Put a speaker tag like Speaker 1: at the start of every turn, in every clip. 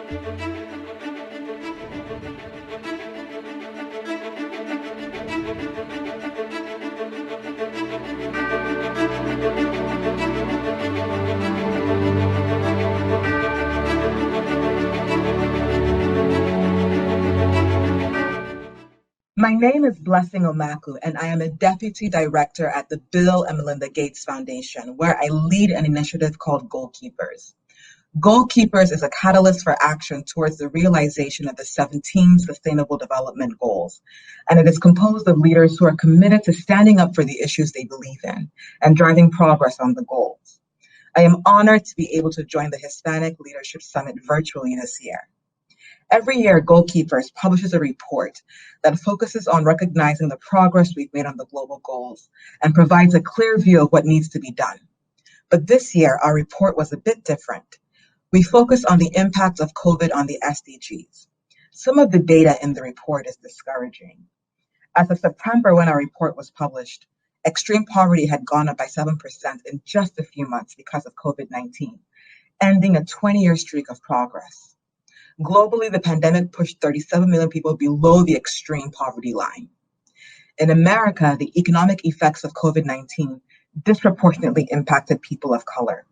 Speaker 1: My name is Blessing Omakwu, and I am a Deputy Director at the Bill and Melinda Gates Foundation, where I lead an initiative called Goalkeepers. Goalkeepers is a catalyst for action towards the realization of the 17 Sustainable Development Goals, and it is composed of leaders who are committed to standing up for the issues they believe in and driving progress on the goals. I am honored to be able to join the Hispanic Leadership Summit virtually this year. Every year, Goalkeepers publishes a report that focuses on recognizing the progress we've made on the global goals and provides a clear view of what needs to be done. But this year, our report was a bit different. We focus on the impact of COVID on the SDGs. Some of the data in the report is discouraging. As of September, when our report was published, extreme poverty had gone up by 7% in just a few months because of COVID-19, ending a 20-year streak of progress. Globally, the pandemic pushed 37 million people below the extreme poverty line. In America, the economic effects of COVID-19 disproportionately impacted people of color.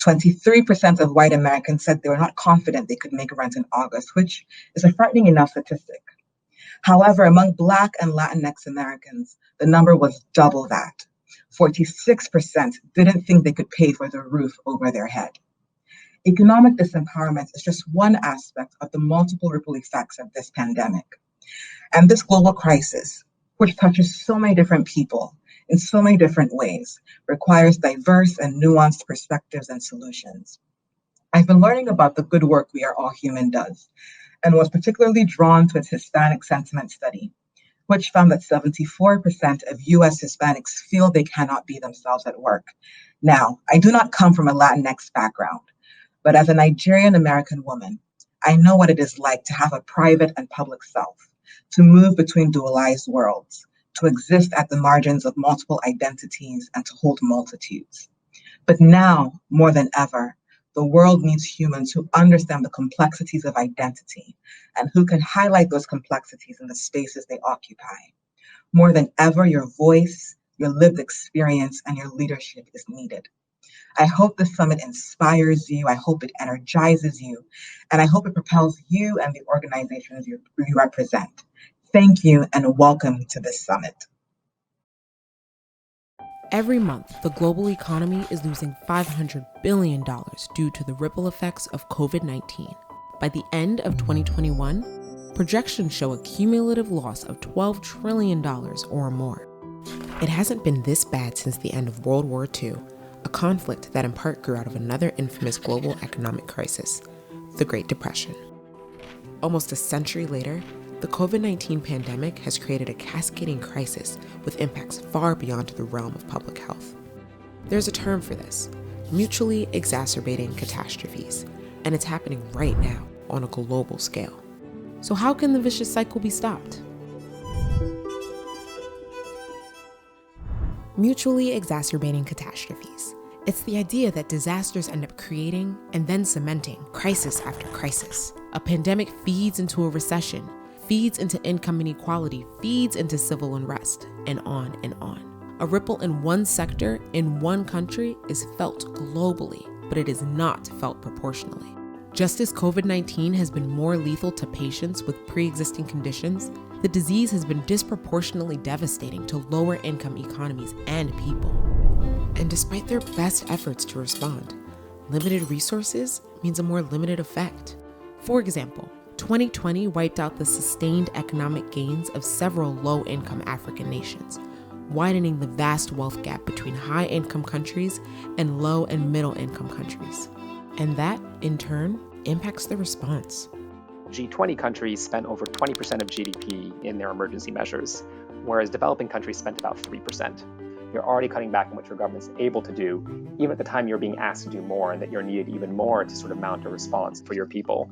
Speaker 1: 23% of white Americans said they were not confident they could make rent in August, which is a frightening enough statistic. However, among Black and Latinx Americans, the number was double that. 46% didn't think they could pay for the roof over their head. Economic disempowerment is just one aspect of the multiple ripple effects of this pandemic. And this global crisis, which touches so many different people in so many different ways, requires diverse and nuanced perspectives and solutions. I've been learning about the good work We Are All Human does, and was particularly drawn to its Hispanic sentiment study, which found that 74% of US Hispanics feel they cannot be themselves at work. Now, I do not come from a Latinx background, but as a Nigerian American woman, I know what it is like to have a private and public self, to move between dualized worlds, to exist at the margins of multiple identities and to hold multitudes. But now, more than ever, the world needs humans who understand the complexities of identity and who can highlight those complexities in the spaces they occupy. More than ever, your voice, your lived experience, and your leadership is needed. I hope the summit inspires you, I hope it energizes you, and I hope it propels you and the organizations you represent. Thank you and welcome to this summit.
Speaker 2: Every month, the global economy is losing $500 billion due to the ripple effects of COVID-19. By the end of 2021, projections show a cumulative loss of $12 trillion or more. It hasn't been this bad since the end of World War II, a conflict that in part grew out of another infamous global economic crisis, the Great Depression. Almost a century later, the COVID-19 pandemic has created a cascading crisis with impacts far beyond the realm of public health. There's a term for this, mutually exacerbating catastrophes, and it's happening right now on a global scale. So how can the vicious cycle be stopped? Mutually exacerbating catastrophes. It's the idea that disasters end up creating and then cementing crisis after crisis. A pandemic feeds into a recession, feeds into income inequality, feeds into civil unrest, and on and on. A ripple in one sector in one country is felt globally, but it is not felt proportionally. Just as COVID-19 has been more lethal to patients with pre-existing conditions, the disease has been disproportionately devastating to lower income economies and people. And despite their best efforts to respond, limited resources means a more limited effect. For example, 2020 wiped out the sustained economic gains of several low-income African nations, widening the vast wealth gap between high-income countries and low- and middle-income countries. And that, in turn, impacts the response.
Speaker 3: G20 countries spent over 20% of GDP in their emergency measures, whereas developing countries spent about 3%. You're already cutting back on what your government's able to do, even at the time you're being asked to do more, and that you're needed even more to sort of mount a response for your people.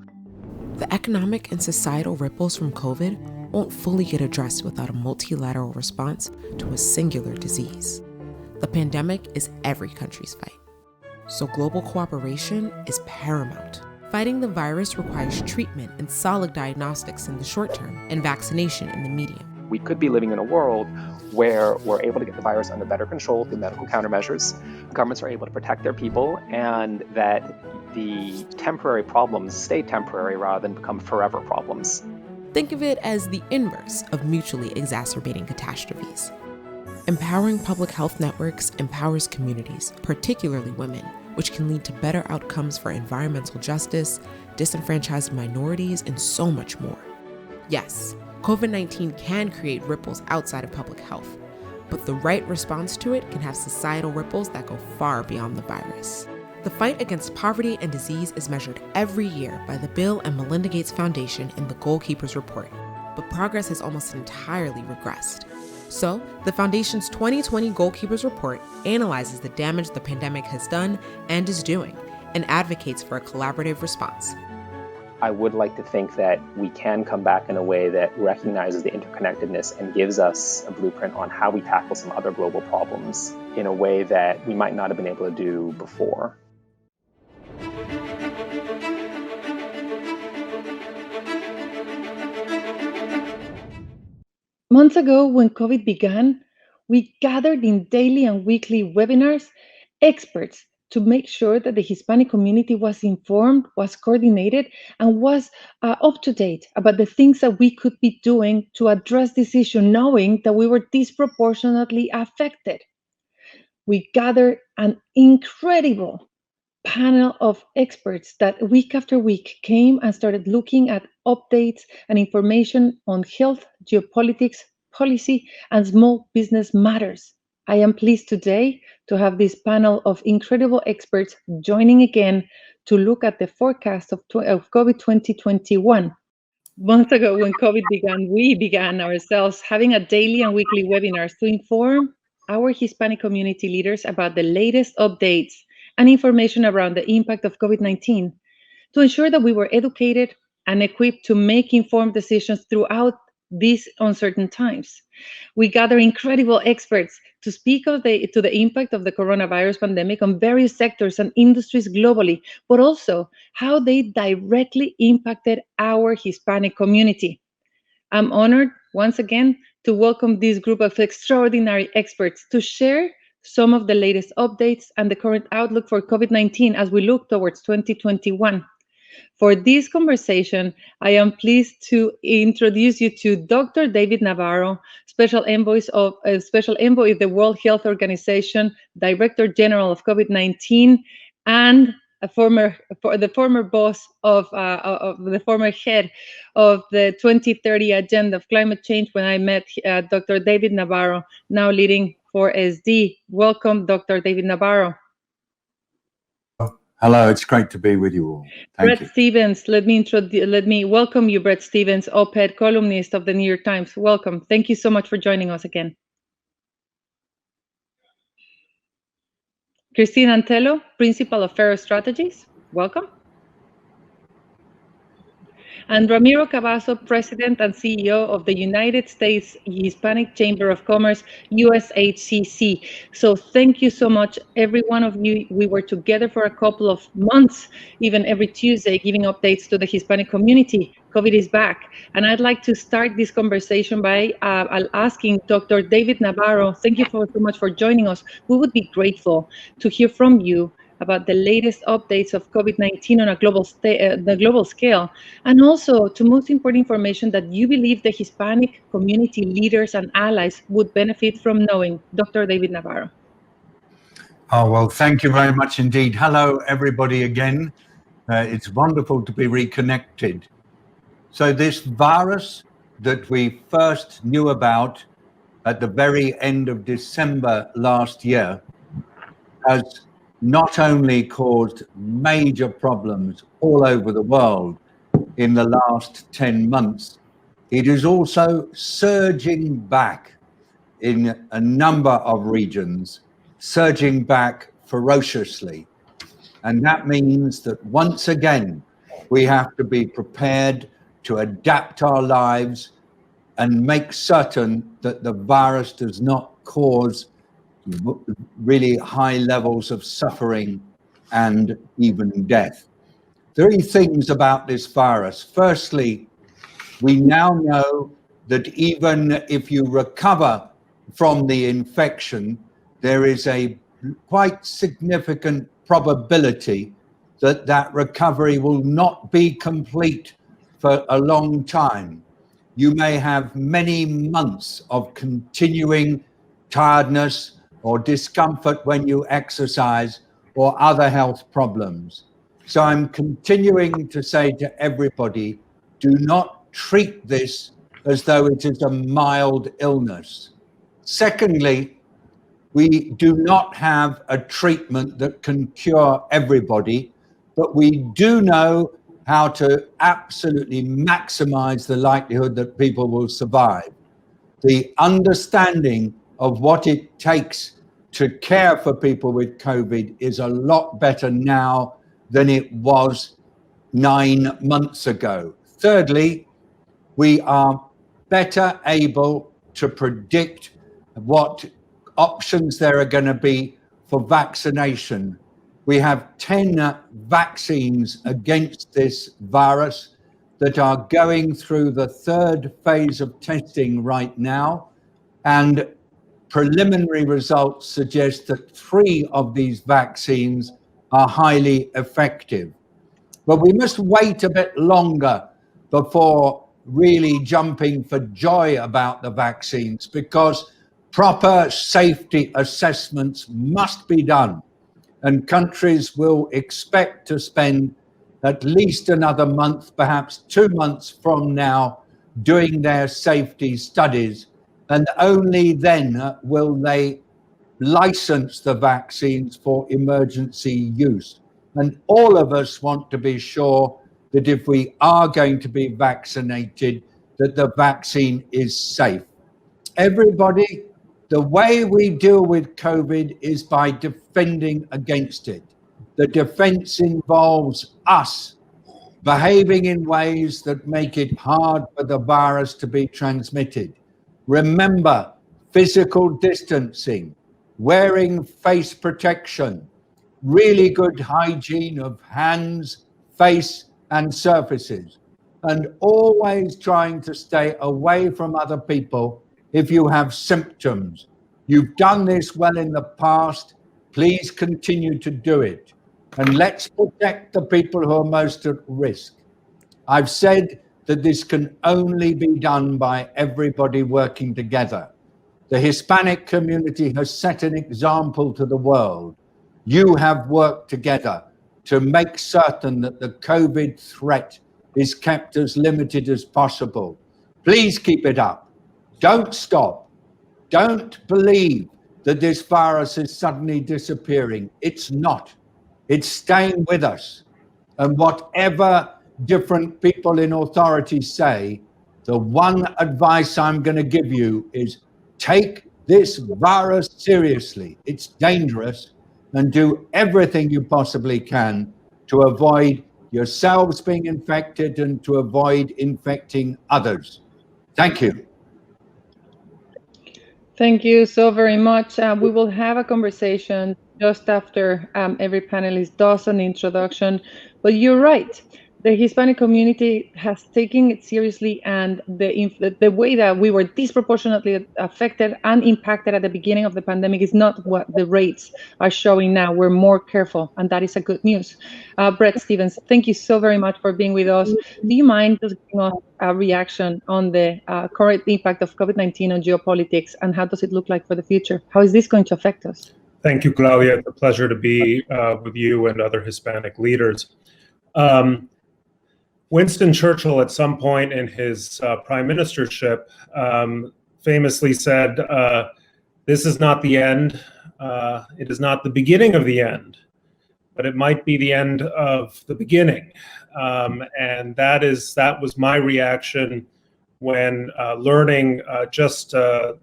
Speaker 2: The economic and societal ripples from COVID won't fully get addressed without a multilateral response to a singular disease. The pandemic is every country's fight. So global cooperation is paramount. Fighting the virus requires treatment and solid diagnostics in the short term and vaccination in the medium.
Speaker 3: We could be living in a world where we're able to get the virus under better control through medical countermeasures. Governments are able to protect their people, and that the temporary problems stay temporary rather than become forever problems.
Speaker 2: Think of it as the inverse of mutually exacerbating catastrophes. Empowering public health networks empowers communities, particularly women, which can lead to better outcomes for environmental justice, disenfranchised minorities, and so much more. Yes, COVID-19 can create ripples outside of public health, but the right response to it can have societal ripples that go far beyond the virus. The fight against poverty and disease is measured every year by the Bill and Melinda Gates Foundation in the Goalkeepers Report, but progress has almost entirely regressed. So, the Foundation's 2020 Goalkeepers Report analyzes the damage the pandemic has done and is doing, and advocates for a collaborative response.
Speaker 3: I would like to think that we can come back in a way that recognizes the interconnectedness and gives us a blueprint on how we tackle some other global problems in a way that we might not have been able to do before.
Speaker 4: Months ago, when COVID began, we gathered in daily and weekly webinars experts to make sure that the Hispanic community was informed, was coordinated, and was up to date about the things that we could be doing to address this issue, knowing that we were disproportionately affected. We gathered an incredible panel of experts that week after week came and started looking at updates and information on health, geopolitics, policy, and small business matters. I am pleased today to have this panel of incredible experts joining again to look at the forecast of COVID 2021. Months ago, when COVID began, we began ourselves having a daily and weekly webinars to inform our Hispanic community leaders about the latest updates and information around the impact of COVID-19 to ensure that we were educated and equipped to make informed decisions throughout these uncertain times. We gather incredible experts to speak to the impact of the coronavirus pandemic on various sectors and industries globally, but also how they directly impacted our Hispanic community. I'm honored once again to welcome this group of extraordinary experts to share some of the latest updates and the current outlook for COVID-19 as we look towards 2021. For this conversation, I am pleased to introduce you to Dr. David Nabarro, Special Envoy of the World Health Organization, Director General of COVID-19, and the former boss of the former head of the 2030 Agenda of Climate Change when I met Dr. David Nabarro, now leading for SD. Welcome, Dr. David Nabarro.
Speaker 5: Hello, it's great to be with you all. Thank
Speaker 4: Bret
Speaker 5: you.
Speaker 4: Stevens, let me welcome you, Bret Stevens, op-ed columnist of the New York Times. Welcome. Thank you so much for joining us again. Cristina Antelo, Principal of Ferox Strategies. Welcome. And Ramiro, Cavazos, President and CEO of the United States Hispanic Chamber of Commerce, USHCC. So thank you so much, every one of you. We were together for a couple of months, even every Tuesday, giving updates to the Hispanic community. COVID is back. And I'd like to start this conversation by asking Dr. David Nabarro, thank you so much for joining us. We would be grateful to hear from you about the latest updates of COVID-19 on a global scale, and also to most important information that you believe the Hispanic community leaders and allies would benefit from knowing. Dr. David Nabarro.
Speaker 5: Oh, well, thank you very much indeed. Hello, everybody again. It's wonderful to be reconnected. So this virus that we first knew about at the very end of December last year has not only caused major problems all over the world in the last 10 months, it is also surging back in a number of regions, surging back ferociously. And that means that once again, we have to be prepared to adapt our lives and make certain that the virus does not cause really high levels of suffering and even death. Three things about this virus. Firstly, we now know that even if you recover from the infection, there is a quite significant probability that that recovery will not be complete for a long time. You may have many months of continuing tiredness or discomfort when you exercise or other health problems. So I'm continuing to say to everybody, do not treat this as though it is a mild illness. Secondly, we do not have a treatment that can cure everybody, but we do know how to absolutely maximize the likelihood that people will survive. The understanding of what it takes to care for people with COVID is a lot better now than it was 9 months ago. Thirdly, we are better able to predict what options there are going to be for vaccination. We have 10 vaccines against this virus that are going through the third phase of testing right now, and preliminary results suggest that 3 of these vaccines are highly effective. But we must wait a bit longer before really jumping for joy about the vaccines, because proper safety assessments must be done, and countries will expect to spend at least another month, perhaps 2 months from now, doing their safety studies, and only then will they license the vaccines for emergency use. And all of us want to be sure that if we are going to be vaccinated, that the vaccine is safe. Everybody, the way we deal with COVID is by defending against it. The defense involves us behaving in ways that make it hard for the virus to be transmitted. Remember, physical distancing, wearing face protection, really good hygiene of hands, face, and surfaces, and always trying to stay away from other people if you have symptoms. You've done this well in the past. Please continue to do it. And let's protect the people who are most at risk. I've said that this can only be done by everybody working together. The Hispanic community has set an example to the world. You have worked together to make certain that the COVID threat is kept as limited as possible. Please keep it up. Don't stop. Don't believe that this virus is suddenly disappearing. It's not. It's staying with us. And whatever different people in authority say, the one advice I'm going to give you is take this virus seriously. It's dangerous, and do everything you possibly can to avoid yourselves being infected and to avoid infecting others. Thank you.
Speaker 4: Thank you so very much. We will have a conversation just after every panelist does an introduction. But you're right. The Hispanic community has taken it seriously, and the way that we were disproportionately affected and impacted at the beginning of the pandemic is not what the rates are showing now. We're more careful, and that is a good news. Bret Stephens, thank you so very much for being with us. Do you mind just giving us a reaction on the current impact of COVID-19 on geopolitics, and how does it look like for the future? How is this going to affect us?
Speaker 6: Thank you, Claudia. It's a pleasure to be with you and other Hispanic leaders. Winston Churchill, at some point in his prime ministership, famously said, this is not the end. It is not the beginning of the end, but it might be the end of the beginning. And that was my reaction when learning just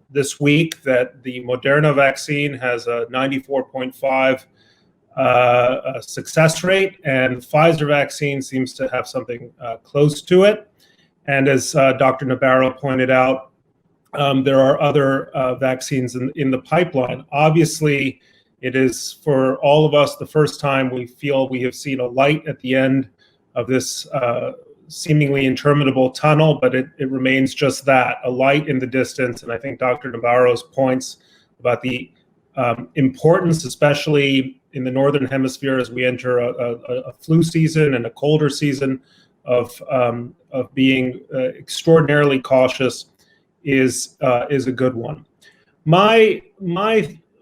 Speaker 6: this week that the Moderna vaccine has a 94.5 success rate, and Pfizer vaccine seems to have something close to it. And as Dr. Nabarro pointed out, there are other vaccines in the pipeline. Obviously, it is for all of us the first time we feel we have seen a light at the end this seemingly interminable tunnel, but it remains just that, a light in the distance. And I think Dr. Nabarro's points about the importance, especially in the Northern Hemisphere as we enter a flu season and a colder season, of being extraordinarily cautious is a good one. My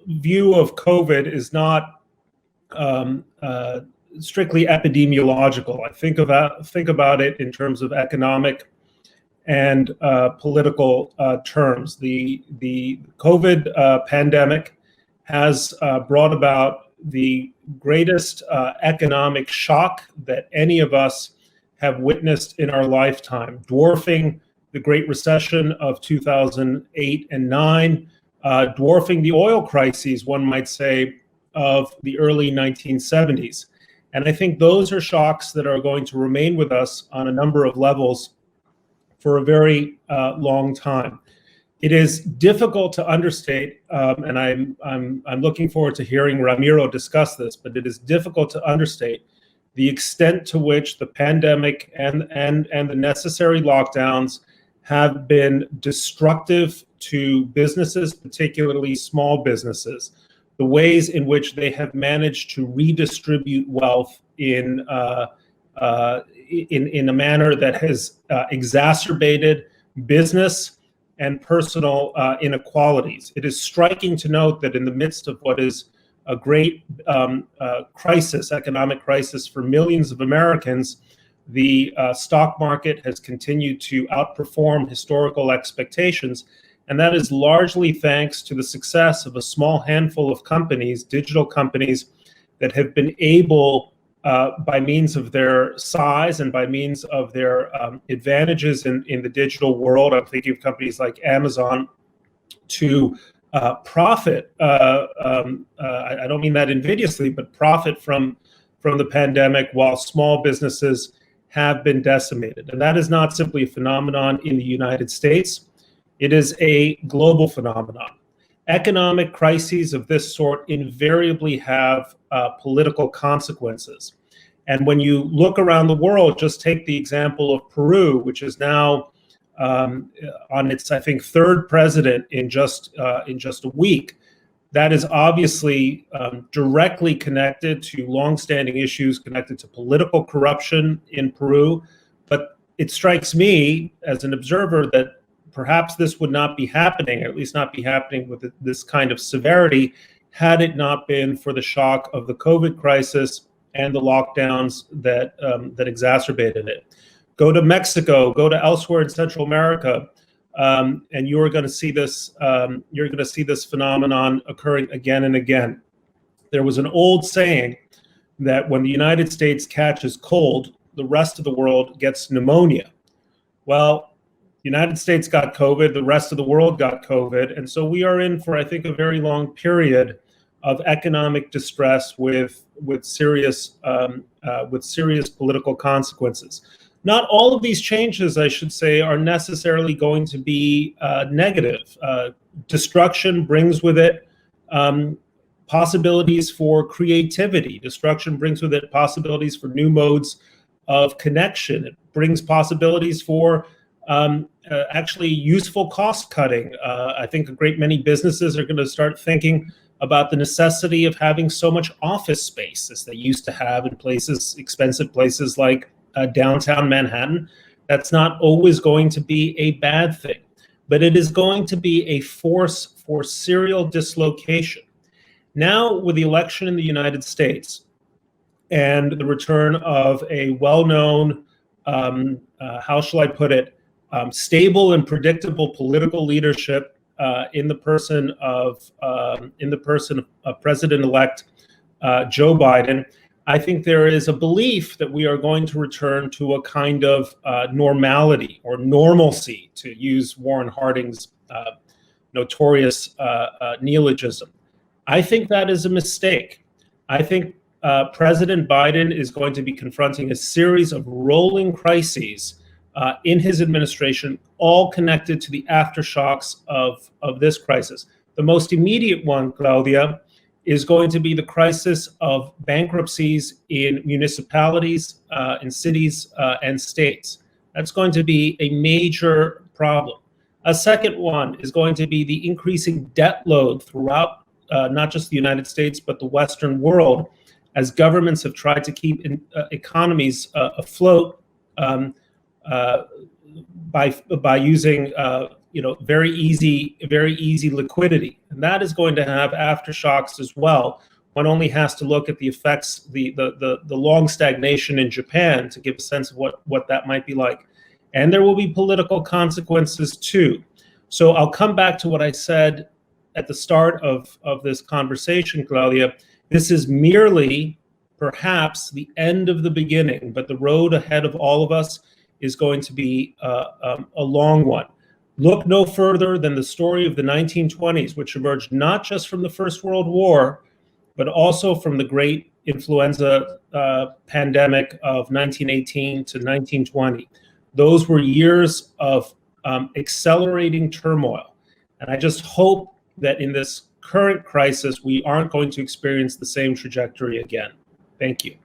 Speaker 6: view of COVID is not strictly epidemiological. I think about it in terms of economic and political terms. The COVID pandemic has brought about the greatest economic shock that any of us have witnessed in our lifetime, dwarfing the Great Recession of 2008 and 9, dwarfing the oil crises, one might say, of the early 1970s. And I think those are shocks that are going to remain with us on a number of levels for a very long time. It is difficult to understate, and I'm looking forward to hearing Ramiro discuss this, but it is difficult to understate the extent to which the pandemic and the necessary lockdowns have been destructive to businesses, particularly small businesses, the ways in which they have managed to redistribute wealth in a manner that has exacerbated business and personal inequalities. It is striking to note that in the midst of what is a great crisis, economic crisis for millions of Americans, the stock market has continued to outperform historical expectations. And that is largely thanks to the success of a small handful of companies, digital companies, that have been able, by means of their size and by means of their advantages in the digital world, I'm thinking of companies like Amazon, to profit. I don't mean that invidiously, but profit from the pandemic, while small businesses have been decimated. And that is not simply a phenomenon in the United States. It is a global phenomenon. Economic crises of this sort invariably have political consequences. And when you look around the world, just take the example of Peru, which is now on its, I think, third president in just a week. That is obviously directly connected to longstanding issues connected to political corruption in Peru. But it strikes me as an observer that perhaps this would not be happening, or at least not be happening with this kind of severity, had it not been for the shock of the COVID crisis and the lockdowns that exacerbated it. Go to Mexico, go to elsewhere in Central America, and you're going to see this. You're going to see this phenomenon occurring again and again. There was an old saying that when the United States catches cold, the rest of the world gets pneumonia. Well, the United States got COVID, the rest of the world got COVID, and so we are in for, I think, a very long period of economic distress with serious political consequences. Not all of these changes, I should say, are necessarily going to be negative. Destruction brings with it possibilities for creativity. Destruction brings with it possibilities for new modes of connection. It brings possibilities for actually useful cost cutting. I think a great many businesses are going to start thinking about the necessity of having so much office space as they used to have in places, expensive places like downtown Manhattan. That's not always going to be a bad thing, but it is going to be a force for serial dislocation. Now, with the election in the United States and the return of a well-known, how shall I put it, stable and predictable political leadership in the person of President-elect Joe Biden, I think there is a belief that we are going to return to a kind of normality or normalcy, to use Warren Harding's notorious neologism. I think that is a mistake. I think President Biden is going to be confronting a series of rolling crises in his administration, all connected to the aftershocks of this crisis. The most immediate one, Claudia, is going to be the crisis of bankruptcies in municipalities, in cities and states. That's going to be a major problem. A second one is going to be the increasing debt load throughout not just the United States, but the Western world, as governments have tried to keep economies afloat by using very easy liquidity, and that is going to have aftershocks as well. One only has to look at the effects, the long stagnation in Japan to give a sense of what that might be like, and there will be political consequences too. So I'll come back to what I said at the start of this conversation, Claudia. This is merely perhaps the end of the beginning, but the road ahead of all of us is going to be a long one. Look no further than the story of the 1920s, which emerged not just from the First World War, but also from the great influenza pandemic of 1918 to 1920. Those were years of accelerating turmoil. And I just hope that in this current crisis, we aren't going to experience the same trajectory again. Thank you.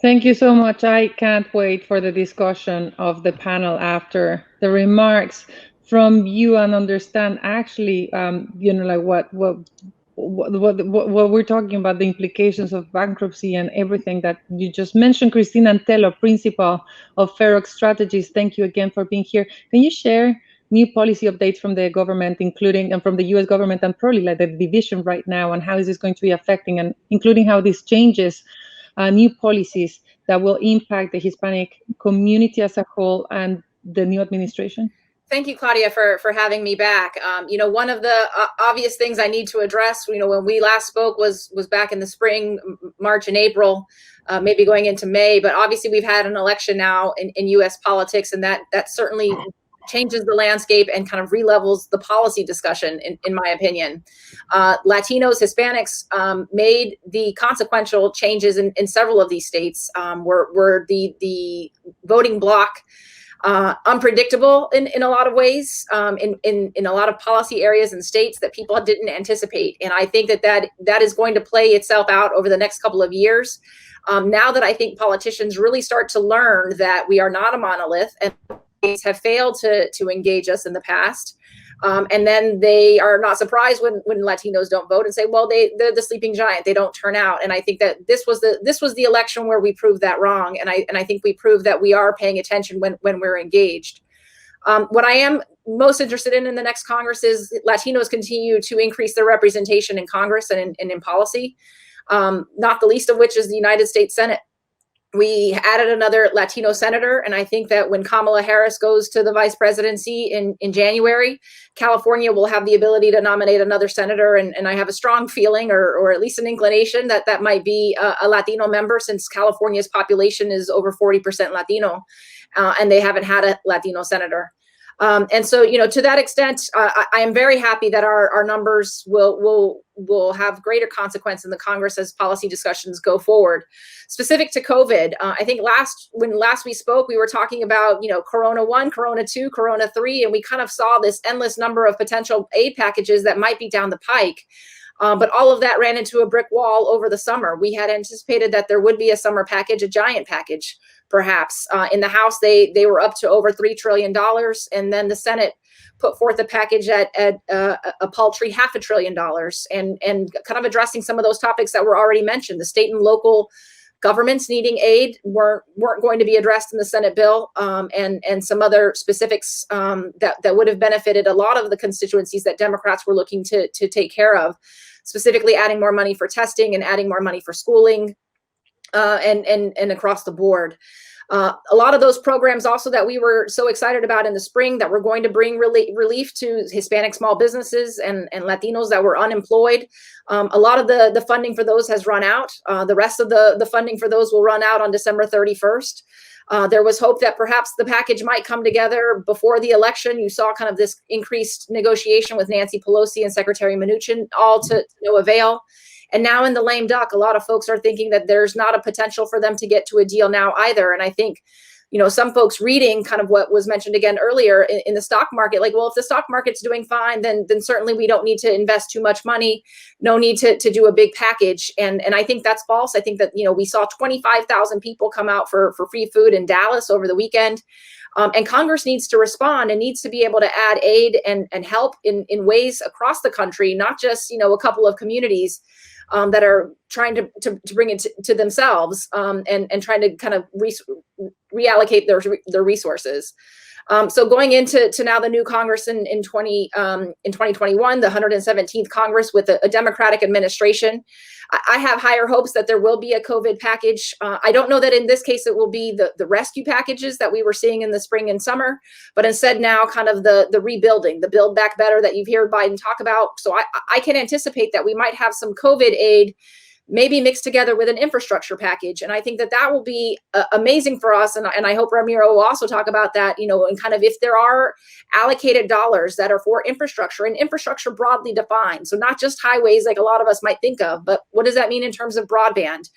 Speaker 4: Thank you so much. I can't wait for the discussion of the panel after the remarks from you and understand actually, like what we're talking about, the implications of bankruptcy and everything that you just mentioned. Cristina Antelo, principal of Ferox Strategies, thank you again for being here. Can you share new policy updates from the government, including and from the U.S. government, and probably like the division right now, and how is this going to be affecting, and including how this changes new policies that will impact the Hispanic community as a whole and the new administration?
Speaker 7: Thank you, Claudia, for having me back. One of the obvious things I need to address, when we last spoke was back in the spring, March and April, maybe going into May, but obviously we've had an election now in U.S. politics, and that certainly changes the landscape and kind of relevels the policy discussion, in my opinion. Latinos, Hispanics made the consequential changes in several of these states. Were the voting bloc unpredictable in a lot of ways, in a lot of policy areas and states that people didn't anticipate. And I think that is going to play itself out over the next couple of years. Now that I think politicians really start to learn that we are not a monolith and have failed to engage us in the past. And then they are not surprised when Latinos don't vote and say, well, they're the sleeping giant. They don't turn out. And I think that this was the election where we proved that wrong. And I think we proved that we are paying attention when we're engaged. What I am most interested in the next Congress is Latinos continue to increase their representation in Congress and in policy, not the least of which is the United States Senate. We added another Latino senator, and I think that when Kamala Harris goes to the vice presidency in January, California will have the ability to nominate another senator, and I have a strong feeling, or at least an inclination, that might be a Latino member, since California's population is over 40% Latino, and they haven't had a Latino senator. And so, to that extent, I am very happy that our numbers will have greater consequence in the Congress as policy discussions go forward. Specific to COVID, I think when last we spoke, we were talking about, Corona 1, Corona 2, Corona 3, and we kind of saw this endless number of potential aid packages that might be down the pike. But all of that ran into a brick wall over the summer. We had anticipated that there would be a summer package, a giant package, perhaps. In the House, they were up to over $3 trillion. And then the Senate put forth a package at a paltry $500 billion, and kind of addressing some of those topics that were already mentioned. The state and local governments needing aid weren't going to be addressed in the Senate bill, and some other specifics that would have benefited a lot of the constituencies that Democrats were looking to take care of, specifically adding more money for testing and adding more money for schooling, and across the board. A lot of those programs also that we were so excited about in the spring that were going to bring relief to Hispanic small businesses and Latinos that were unemployed. A lot of the funding for those has run out. The rest of the funding for those will run out on December 31st. There was hope that perhaps the package might come together before the election. You saw kind of this increased negotiation with Nancy Pelosi and Secretary Mnuchin, all to no avail. And now in the lame duck, a lot of folks are thinking that there's not a potential for them to get to a deal now either. And I think some folks reading kind of what was mentioned again earlier in the stock market, like, well, if the stock market's doing fine, then certainly we don't need to invest too much money. No need to do a big package. And I think that's false. I think that, we saw 25,000 people come out for free food in Dallas over the weekend. And Congress needs to respond and needs to be able to add aid and help in ways across the country, not just, a couple of communities that are trying to bring it to themselves and trying to kind of reallocate their resources. So going into now the new Congress in 2021, the 117th Congress with a Democratic administration, I have higher hopes that there will be a COVID package. I don't know that in this case it will be the rescue packages that we were seeing in the spring and summer, but instead now kind of the rebuilding, the Build Back Better that you've heard Biden talk about. So I can anticipate that we might have some COVID aid maybe mixed together with an infrastructure package. And I think that will be amazing for us. And I hope Ramiro will also talk about that, and kind of if there are allocated dollars that are for infrastructure, and infrastructure broadly defined. So not just highways like a lot of us might think of, but what does that mean in terms of broadband?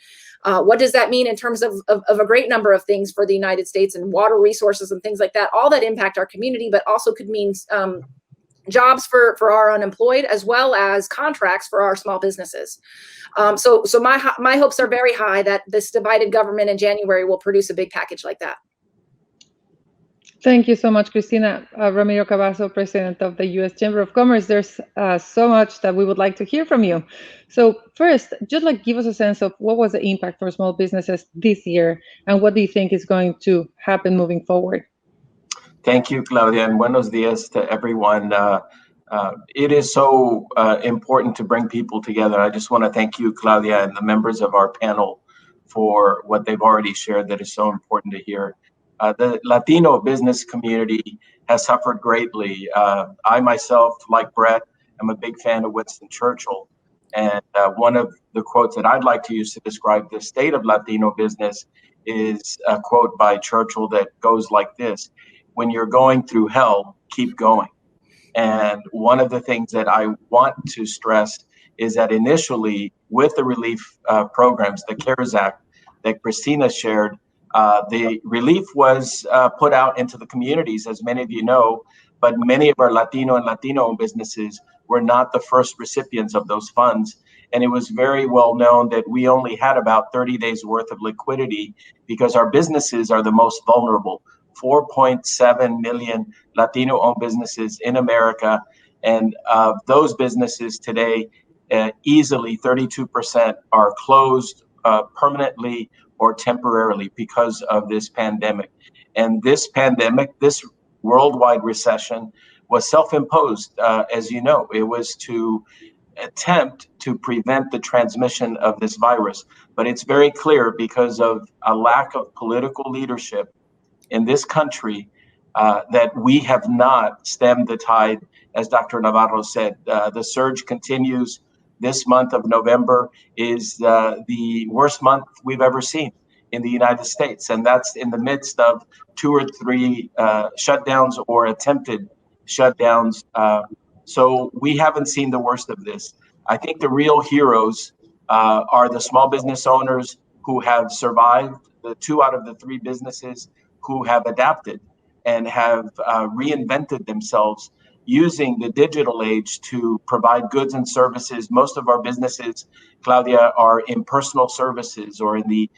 Speaker 7: What does that mean in terms of a great number of things for the United States and water resources and things like that, all that impact our community, but also could mean jobs for our unemployed, as well as contracts for our small businesses. So my hopes are very high that this divided government in January will produce a big package like that.
Speaker 4: Thank you so much, Cristina. Ramiro Cavazos, President of the U.S. Chamber of Commerce. There's so much that we would like to hear from you. So first, just give us a sense of what was the impact for small businesses this year, and what do you think is going to happen moving forward?
Speaker 8: Thank you, Claudia, and buenos dias to everyone. It is so important to bring people together. I just want to thank you, Claudia, and the members of our panel for what they've already shared that is so important to hear. The Latino business community has suffered greatly. I myself, like Bret, am a big fan of Winston Churchill. And one of the quotes that I'd like to use to describe the state of Latino business is a quote by Churchill that goes like this: when you're going through hell, keep going. And one of the things that I want to stress is that initially with the relief programs, the CARES Act that Cristina shared, the relief was put out into the communities, as many of you know, but many of our Latino and Latino-owned businesses were not the first recipients of those funds. And it was very well known that we only had about 30 days worth of liquidity because our businesses are the most vulnerable. 4.7 million Latino-owned businesses in America, and those businesses today, easily 32% are closed permanently or temporarily because of this pandemic. And this pandemic, this worldwide recession, was self-imposed, as you know. It was to attempt to prevent the transmission of this virus. But it's very clear, because of a lack of political leadership in this country, that we have not stemmed the tide, as Dr. Nabarro said. The surge continues. This month of November is the worst month we've ever seen in the United States, and that's in the midst of 2 or 3 shutdowns or attempted shutdowns. So we haven't seen the worst of this. I think the real heroes are the small business owners who have survived, the 2 out of the 3 businesses who have adapted and have reinvented themselves using the digital age to provide goods and services. Most of our businesses, Claudia, are in personal services or in the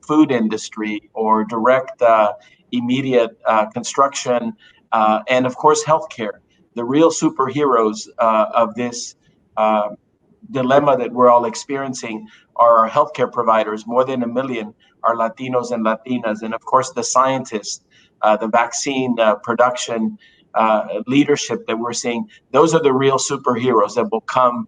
Speaker 8: food industry or direct immediate construction, and of course, healthcare. The real superheroes of this dilemma that we're all experiencing are our healthcare providers. More than 1 million are Latinos and Latinas, and of course the scientists, the vaccine production leadership that we're seeing. Those are the real superheroes that will come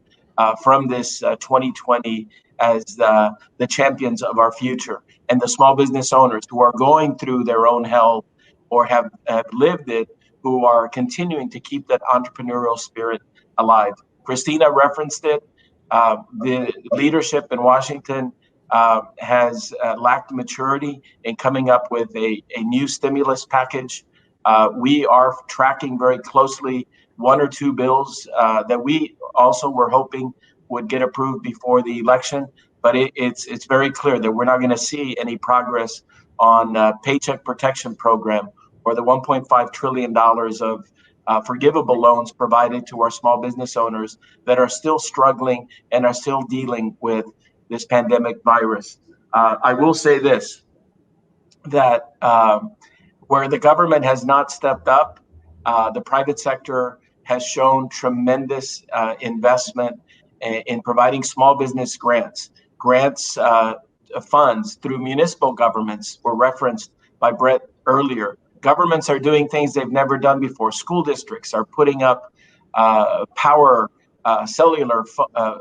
Speaker 8: from this 2020 as the champions of our future. And the small business owners who are going through their own hell or have lived it, who are continuing to keep that entrepreneurial spirit alive. Cristina referenced it. The leadership in Washington has lacked maturity in coming up with a new stimulus package. We are tracking very closely 1 or 2 bills that we also were hoping would get approved before the election, but it's very clear that we're not going to see any progress on Paycheck Protection Program or the $1.5 trillion of forgivable loans provided to our small business owners that are still struggling and are still dealing with this pandemic virus. I will say this, that where the government has not stepped up, the private sector has shown tremendous investment in providing small business grants. Funds through municipal governments were referenced by Bret earlier. Governments are doing things they've never done before. School districts are putting up power cellular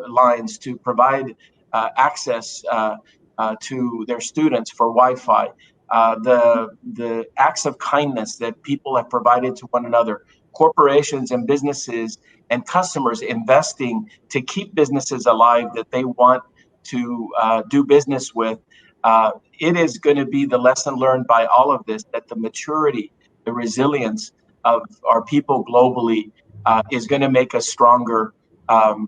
Speaker 8: lines to provide access to their students for Wi-Fi. The acts of kindness that people have provided to one another, corporations and businesses and customers investing to keep businesses alive that they want to do business with. It is going to be the lesson learned by all of this, that the maturity, the resilience of our people globally is going to make us stronger.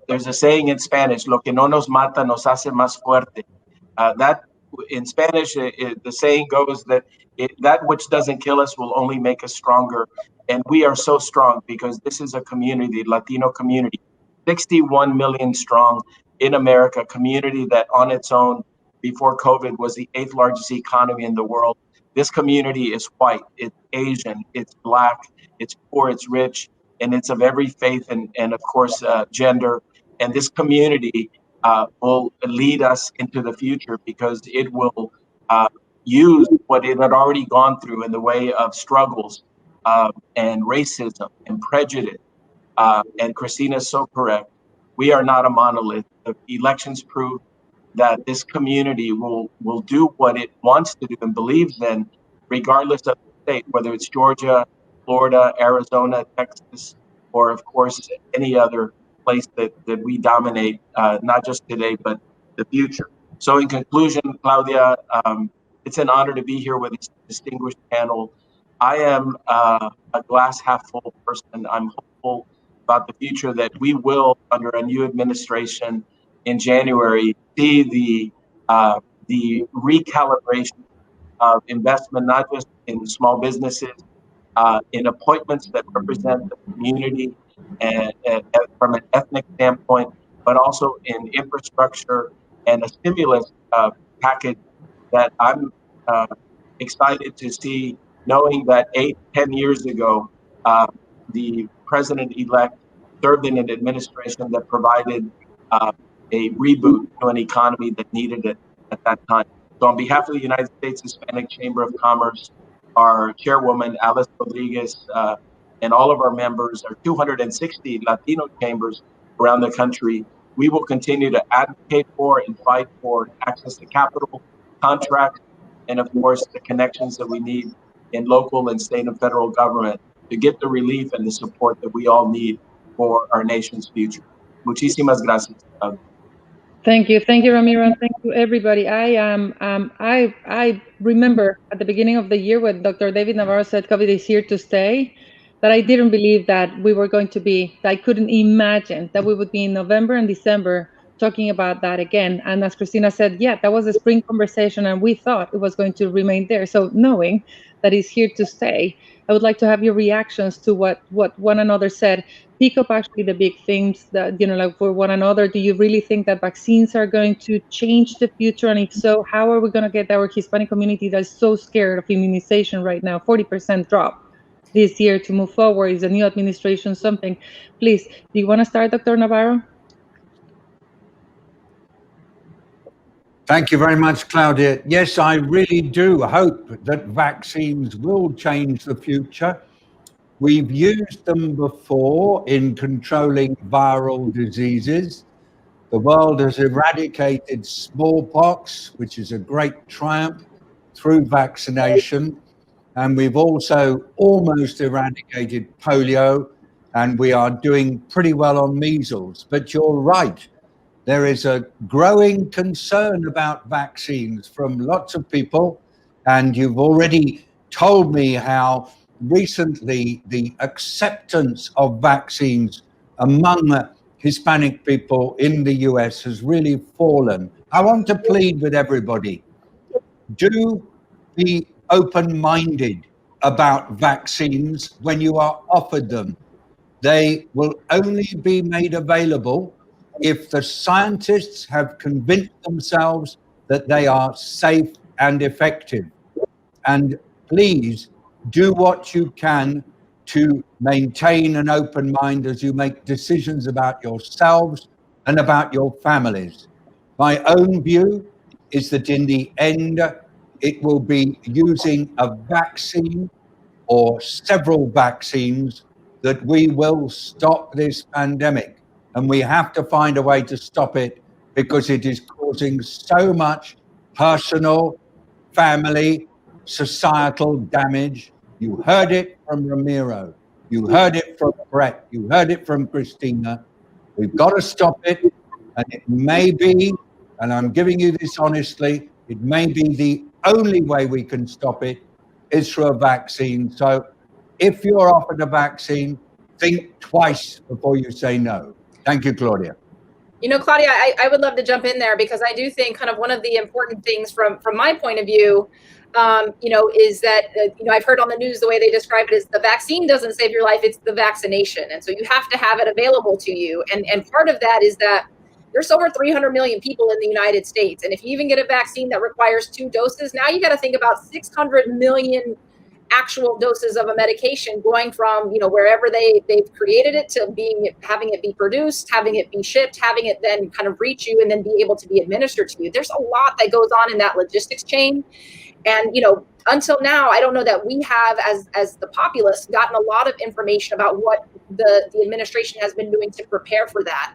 Speaker 8: There's a saying in Spanish, lo que no nos mata nos hace más fuerte. That in Spanish, the saying goes that that which doesn't kill us will only make us stronger. And we are so strong because this is a community, Latino community, 61 million strong in America, community that on its own before COVID was the 8th largest economy in the world. This community is white, it's Asian, it's Black, it's poor, it's rich, and it's of every faith and of course, gender. And this community will lead us into the future because it will use what it had already gone through in the way of struggles and racism and prejudice. And Cristina is so correct. We are not a monolith. The elections prove that this community will do what it wants to do and believes in, regardless of the state, whether it's Georgia, Florida, Arizona, Texas, or of course, any other place that we dominate, not just today, but the future. So in conclusion, Claudia, it's an honor to be here with this distinguished panel. I am a glass half full person. I'm hopeful about the future that we will, under a new administration in January, see the recalibration of investment, not just in small businesses, in appointments that represent the community and from an ethnic standpoint, but also in infrastructure and a stimulus package that I'm excited to see, knowing that 8-10 years ago, the president-elect served in an administration that provided a reboot to an economy that needed it at that time. So on behalf of the United States Hispanic Chamber of Commerce, our chairwoman, Alice Rodriguez, and all of our members, our 260 Latino chambers around the country, we will continue to advocate for and fight for access to capital, contracts, and of course, the connections that we need in local and state and federal government to get the relief and the support that we all need for our nation's future. Muchísimas gracias.
Speaker 4: Thank you, Ramiro, and thank you, everybody. I remember at the beginning of the year when Dr. David Nabarro said COVID is here to stay, that I didn't believe that we were going to be. I couldn't imagine that we would be in November and December talking about that again. And as Cristina said, yeah, that was a spring conversation, and we thought it was going to remain there. So knowing that it's here to stay, I would like to have your reactions to what one another said. Pick up actually the big themes that, like for one another. Do you really think that vaccines are going to change the future? And if so, how are we going to get our Hispanic community that's so scared of immunization right now, 40% drop this year, to move forward? Is the new administration something? Please, do you want to start, Dr. Nabarro?
Speaker 5: Thank you very much, Claudia. Yes, I really do hope that vaccines will change the future. We've used them before in controlling viral diseases. The world has eradicated smallpox, which is a great triumph, through vaccination. And we've also almost eradicated polio, and we are doing pretty well on measles. But you're right. There is a growing concern about vaccines from lots of people, and you've already told me how recently the acceptance of vaccines among Hispanic people in the US has really fallen I want to plead with everybody. Do be open-minded about vaccines when you are offered them. They will only be made available if the scientists have convinced themselves that they are safe and effective. And please do what you can to maintain an open mind as you make decisions about yourselves and about your families. My own view is that in the end, it will be using a vaccine or several vaccines that we will stop this pandemic. And we have to find a way to stop it because it is causing so much personal, family, societal damage. You heard it from Ramiro. You heard it from Bret. You heard it from Cristina. We've got to stop it. And it may be, and I'm giving you this honestly, it may be the only way we can stop it is through a vaccine. So if you're offered a vaccine, think twice before you say no. Thank you, Claudia.
Speaker 7: You know, Claudia, I would love to jump in there because I do think kind of one of the important things from my point of view, you know, is that, you know, I've heard on the news the way they describe it is the vaccine doesn't save your life, it's the vaccination. And so you have to have it available to you. And part of that is that there's over 300 million people in the United States. And if you even get a vaccine that requires 2 doses, now you got to think about 600 million actual doses of a medication going from, you know, wherever they've created it to having it be produced, having it be shipped, having it then kind of reach you and then be able to be administered to you. There's a lot that goes on in that logistics chain. And, you know, until now, I don't know that we have, as the populace, gotten a lot of information about what the administration has been doing to prepare for that.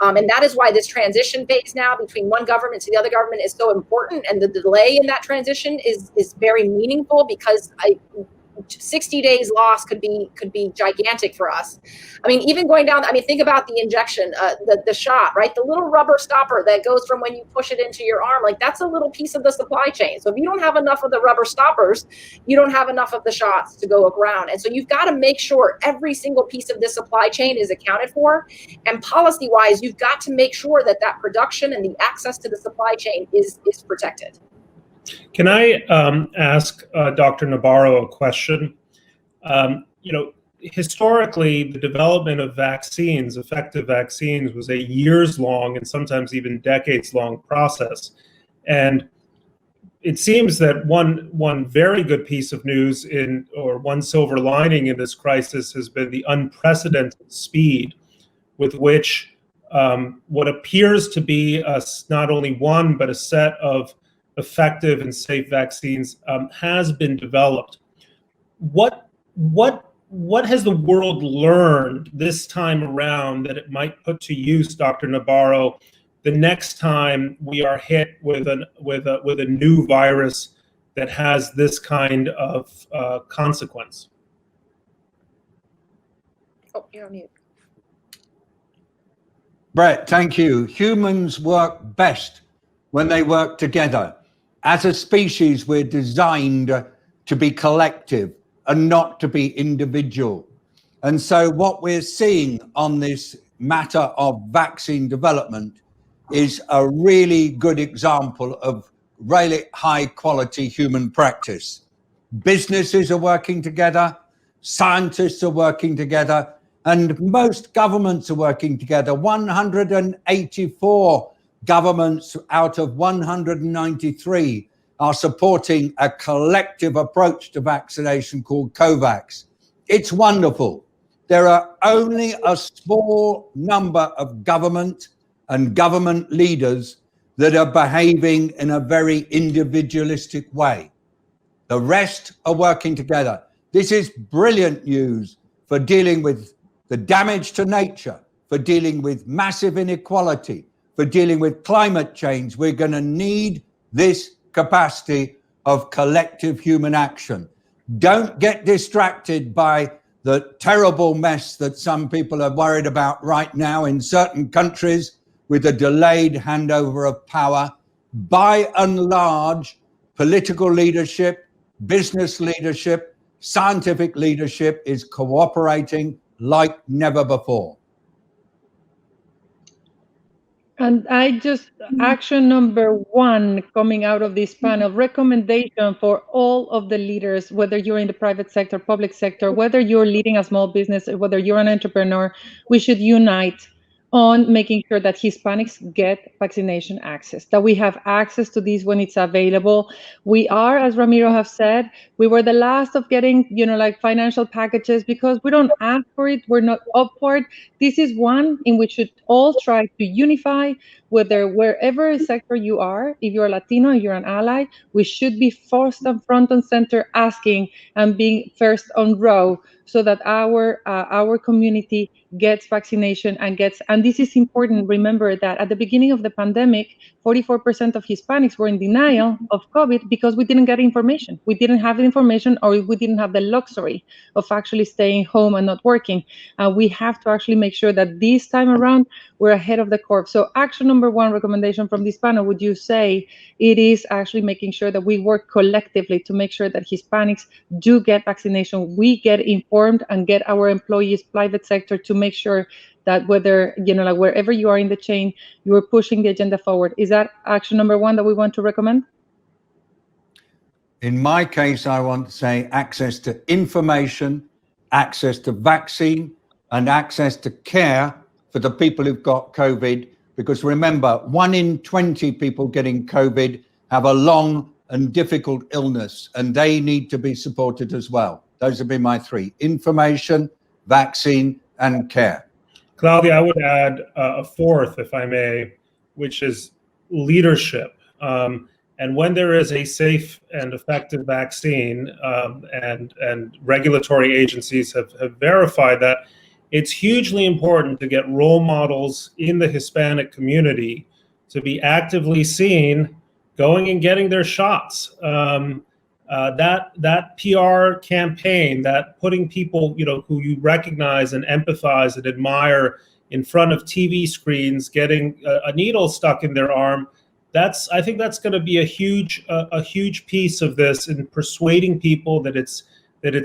Speaker 7: And that is why this transition phase now between one government to the other government is so important. And the delay in that transition is very meaningful because 60 days lost could be gigantic for us. I mean, even going down, I mean, think about the injection, the shot, right? The little rubber stopper that goes from when you push it into your arm, like that's a little piece of the supply chain. So if you don't have enough of the rubber stoppers, you don't have enough of the shots to go around. And so you've got to make sure every single piece of this supply chain is accounted for. And policy wise, you've got to make sure that production and the access to the supply chain is protected.
Speaker 6: Can I ask Dr. Nabarro a question? You know, historically, the development of vaccines, effective vaccines, was a years-long and sometimes even decades-long process. And it seems that one very good piece of news or one silver lining in this crisis has been the unprecedented speed with which what appears to be not only one, but a set of effective and safe vaccines has been developed. What has the world learned this time around that it might put to use, Dr. Nabarro, the next time we are hit with a new virus that has this kind of consequence?
Speaker 7: Oh, you're on mute.
Speaker 5: Bret, thank you. Humans work best when they work together. As a species, we're designed to be collective and not to be individual. And so what we're seeing on this matter of vaccine development is a really good example of really high quality human practice. Businesses are working together, scientists are working together, and most governments are working together. 184 governments out of 193 are supporting a collective approach to vaccination called COVAX. It's wonderful. There are only a small number of government and government leaders that are behaving in a very individualistic way. The rest are working together. This is brilliant news for dealing with the damage to nature, for dealing with massive inequality, for dealing with climate change. We're going to need this capacity of collective human action. Don't get distracted by the terrible mess that some people are worried about right now in certain countries with a delayed handover of power. By and large, political leadership, business leadership, scientific leadership is cooperating like never before.
Speaker 4: And action number 1 coming out of this panel, recommendation for all of the leaders, whether you're in the private sector, public sector, whether you're leading a small business, or whether you're an entrepreneur, we should unite on making sure that Hispanics get vaccination access, that we have access to this when it's available. We are, as Ramiro have said, we were the last of getting, like financial packages because we don't ask for it, we're not up for it. This is one in which we should all try to unify, wherever sector you are. If you're Latino, you're an ally, we should be first and front and center asking and being first on row so that our community gets vaccination and this is important. Remember that at the beginning of the pandemic, 44% of Hispanics were in denial of COVID because we didn't get information. We didn't have the information, or we didn't have the luxury of actually staying home and not working. We have to actually make sure that this time around, we're ahead of the curve. So action number 1 recommendation from this panel, would you say it is actually making sure that we work collectively to make sure that Hispanics do get vaccination, we get informed and get our employees, private sector, to make sure that whether, wherever you are in the chain, you are pushing the agenda forward. Is that action number 1 that we want to recommend?
Speaker 5: In my case, I want to say access to information, access to vaccine, and access to care for the people who've got COVID. Because remember, 1 in 20 people getting COVID have a long and difficult illness, and they need to be supported as well. Those would be my 3: information, vaccine, and care.
Speaker 6: Claudia, I would add a 4th, if I may, which is leadership. And when there is a safe and effective vaccine, and regulatory agencies have verified that, it's hugely important to get role models in the Hispanic community to be actively seen going and getting their shots. That PR campaign, that putting people, who you recognize and empathize and admire in front of TV screens, getting a needle stuck in their arm, I think that's going to be a huge piece of this in persuading people that it's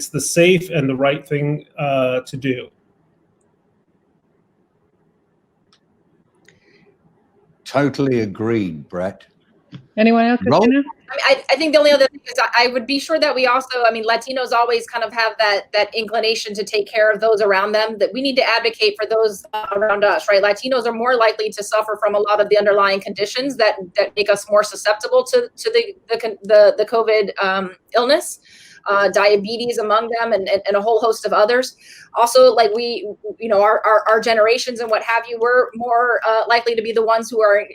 Speaker 6: the safe and the right thing to do.
Speaker 5: Totally agreed, Bret.
Speaker 4: Anyone else, Cristina?
Speaker 7: I think the only other thing is I would be sure that we also, Latinos always kind of have that inclination to take care of those around them, that we need to advocate for those around us, right? Latinos are more likely to suffer from a lot of the underlying conditions that make us more susceptible to the COVID illness. Diabetes among them, and a whole host of others. Also, like our generations and what have you, we're more likely to be the ones who are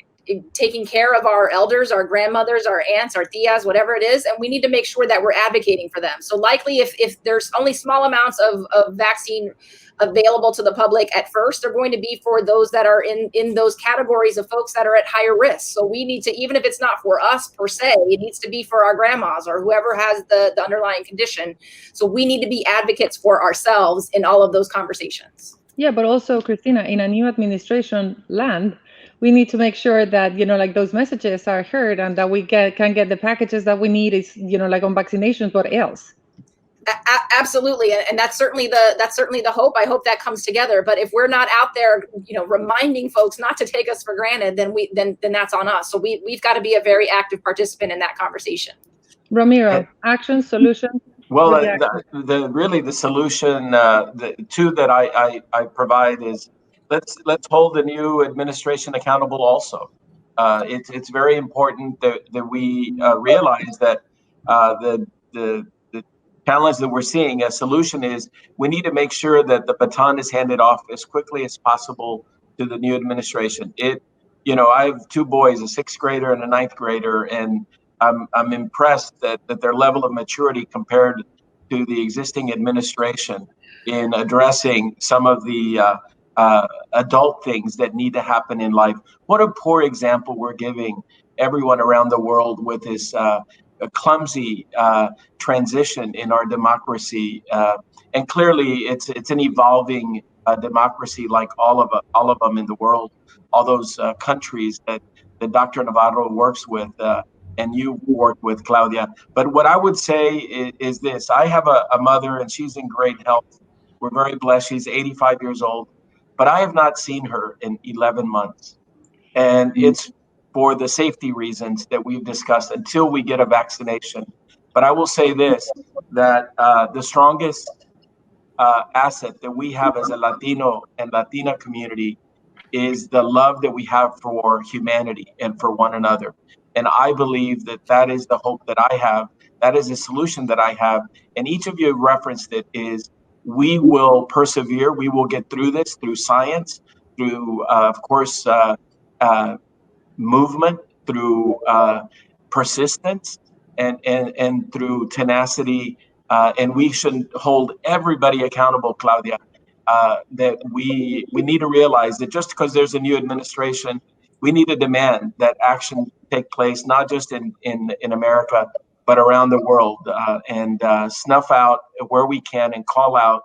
Speaker 7: taking care of our elders, our grandmothers, our aunts, our tias, whatever it is, and we need to make sure that we're advocating for them. So likely if there's only small amounts of vaccine available to the public at first, they're going to be for those that are in those categories of folks that are at higher risk. So we need to, even if it's not for us per se, it needs to be for our grandmas or whoever has the underlying condition. So we need to be advocates for ourselves in all of those conversations.
Speaker 4: Yeah, but also, Cristina, in a new administration land, we need to make sure that, those messages are heard and that we can get the packages that we need is, on vaccinations, what else?
Speaker 7: Absolutely, and that's certainly the hope. I hope that comes together. But if we're not out there, reminding folks not to take us for granted, then that's on us. So we've got to be a very active participant in that conversation.
Speaker 4: Ramiro, action, solution.
Speaker 8: Well, the solution, the 2 that I provide is let's hold the new administration accountable. Also, it's very important that we realize that the challenge that we're seeing, a solution is we need to make sure that the baton is handed off as quickly as possible to the new administration. I have 2 boys, a 6th grader and a 9th grader, and I'm impressed that their level of maturity compared to the existing administration in addressing some of the adult things that need to happen in life. What a poor example we're giving everyone around the world with this a clumsy transition in our democracy, and clearly it's an evolving democracy like all of them in the world, all those countries that Dr. Nabarro works with, and you work with, Claudia. But what I would say is this: I have a mother, and she's in great health. We're very blessed. She's 85 years old, but I have not seen her in 11 months. And it's for the safety reasons that we've discussed until we get a vaccination. But I will say this, that the strongest asset that we have as a Latino and Latina community is the love that we have for humanity and for one another. And I believe that that is the hope that I have. That is the solution that I have. And each of you referenced it is we will persevere. We will get through this through science, through, of course, movement, through persistence, and through tenacity. And we should hold everybody accountable, Claudia, that we need to realize that just because there's a new administration, we need to demand that action take place, not just in America, but around the world, and snuff out where we can and call out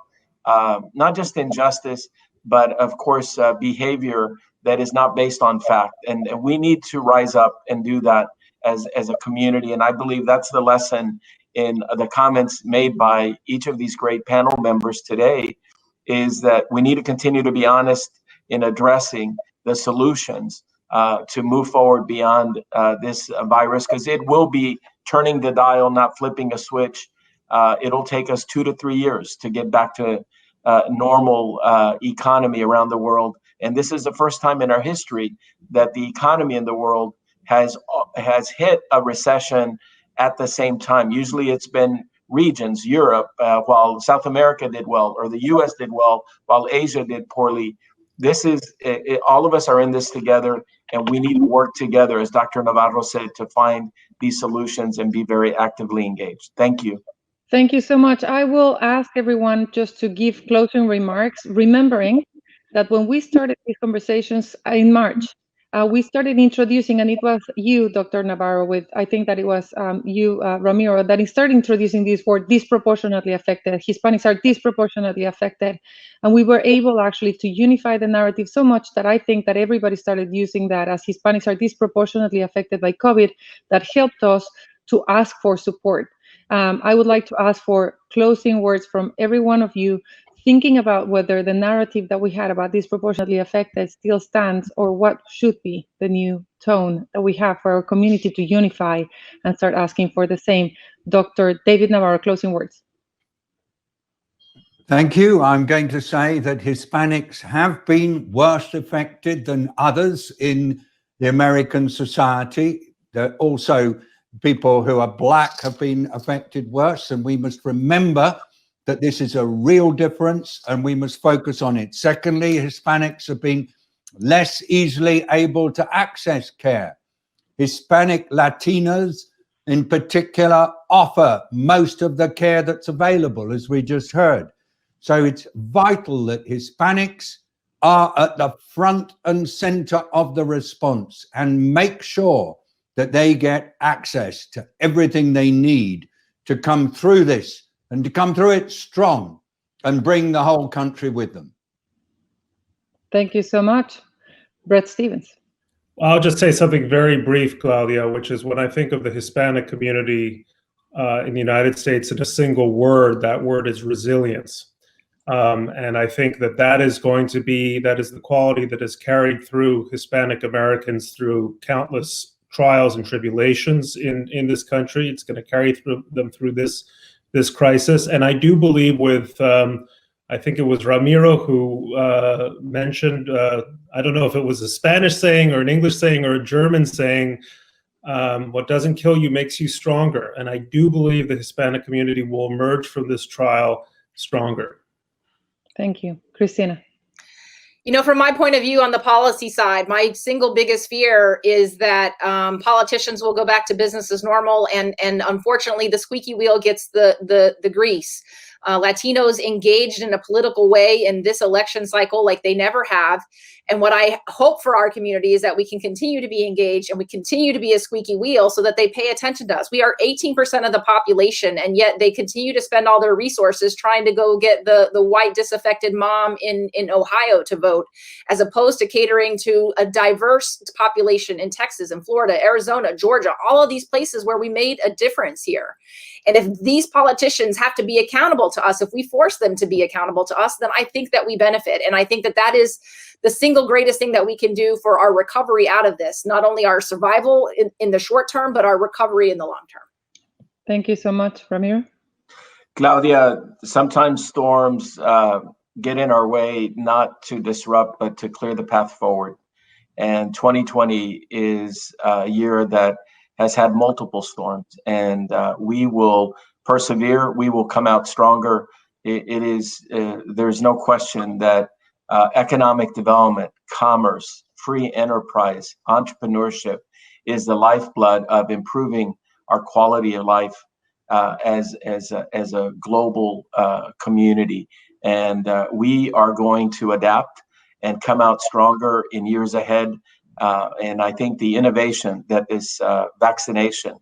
Speaker 8: not just injustice, but of course, behavior that is not based on fact. And we need to rise up and do that as a community. And I believe that's the lesson in the comments made by each of these great panel members today, is that we need to continue to be honest in addressing the solutions to move forward beyond this virus, because it will be turning the dial, not flipping a switch. It'll take us 2 to 3 years to get back to normal economy around the world. And this is the first time in our history that the economy in the world has hit a recession at the same time. Usually it's been regions, Europe, while South America did well, or the US did well, while Asia did poorly. This is, all of us are in this together, and we need to work together, as Dr. Nabarro said, to find these solutions and be very actively engaged. Thank you.
Speaker 4: Thank you so much. I will ask everyone just to give closing remarks, remembering that when we started these conversations in March, we started introducing, and it was you, Dr. Nabarro, with, I think that it was you, Ramiro, that started introducing this word, disproportionately affected. Hispanics are disproportionately affected. And we were able actually to unify the narrative so much that I think that everybody started using that as Hispanics are disproportionately affected by COVID, that helped us to ask for support. I would like to ask for closing words from every one of you, thinking about whether the narrative that we had about disproportionately affected still stands, or what should be the new tone that we have for our community to unify and start asking for the same. Dr. David Nabarro, closing words.
Speaker 5: Thank you. I'm going to say that Hispanics have been worse affected than others in the American society. There also people who are Black have been affected worse, and we must remember that this is a real difference and we must focus on it. Secondly, Hispanics have been less easily able to access care. Hispanic Latinos in particular offer most of the care that's available, as we just heard. So it's vital that Hispanics are at the front and center of the response and make sure that they get access to everything they need to come through this, and to come through it strong and bring the whole country with them.
Speaker 4: Thank you so much. Bret Stephens.
Speaker 6: I'll just say something very brief, Claudia, which is when I think of the Hispanic community in the United States in a single word, that word is resilience. And I think that is going to be, that is the quality that is carried through Hispanic Americans through countless trials and tribulations in this country. It's going to carry them through this crisis. And I do believe with, I think it was Ramiro who mentioned, I don't know if it was a Spanish saying or an English saying or a German saying, what doesn't kill you makes you stronger. And I do believe the Hispanic community will emerge from this trial stronger.
Speaker 4: Thank you. Cristina.
Speaker 7: You know, from my point of view on the policy side, my single biggest fear is that politicians will go back to business as normal, and unfortunately the squeaky wheel gets the grease. Latinos engaged in a political way in this election cycle like they never have. And what I hope for our community is that we can continue to be engaged and we continue to be a squeaky wheel so that they pay attention to us. We are 18% of the population, and yet they continue to spend all their resources trying to go get the white disaffected mom in Ohio to vote, as opposed to catering to a diverse population in Texas and Florida, Arizona, Georgia, all of these places where we made a difference here. And if these politicians have to be accountable to us, if we force them to be accountable to us, then I think that we benefit. And I think that that is the single greatest thing that we can do for our recovery out of this, not only our survival in the short term, but our recovery in the long term.
Speaker 4: Thank you so much, Ramiro.
Speaker 8: Claudia, sometimes storms get in our way, not to disrupt, but to clear the path forward. And 2020 is a year that has had multiple storms, and we will persevere. We will come out stronger. There's no question that economic development, commerce, free enterprise, entrepreneurship is the lifeblood of improving our quality of life as a global community. And we are going to adapt and come out stronger in years ahead. And I think the innovation that this vaccination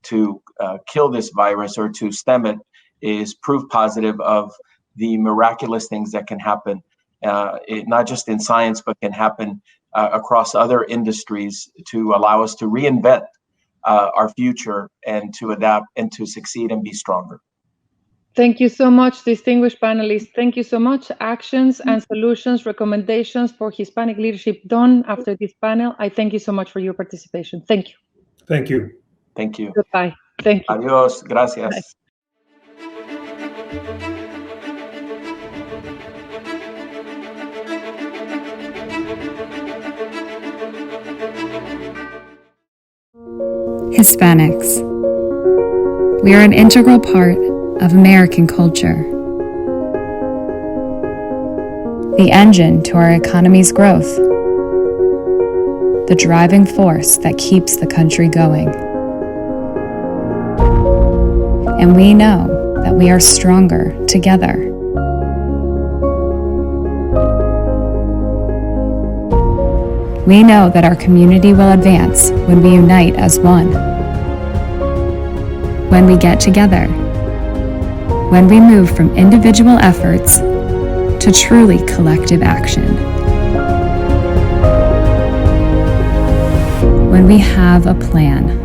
Speaker 8: to kill this virus or to stem it is proof positive of the miraculous things that can happen, not just in science, but can happen across other industries to allow us to reinvent our future and to adapt and to succeed and be stronger.
Speaker 4: Thank you so much, distinguished panelists. Thank you so much. Actions and solutions, recommendations for Hispanic leadership done after this panel. I thank you so much for your participation. Thank you.
Speaker 6: Thank you.
Speaker 8: Thank you.
Speaker 4: Goodbye. Thank you.
Speaker 8: Adios. Gracias.
Speaker 4: Bye.
Speaker 9: Hispanics. We are an integral part of American culture. The engine to our economy's growth. The driving force that keeps the country going. And we know that we are stronger together. We know that our community will advance when we unite as one. When we get together. When we move from individual efforts to truly collective action. When we have a plan.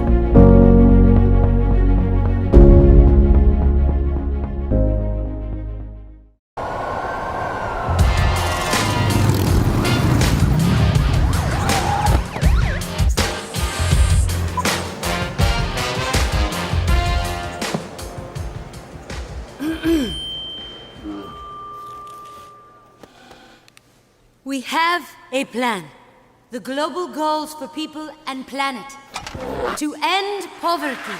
Speaker 10: We have a plan. The global goals for people and planet. To end poverty.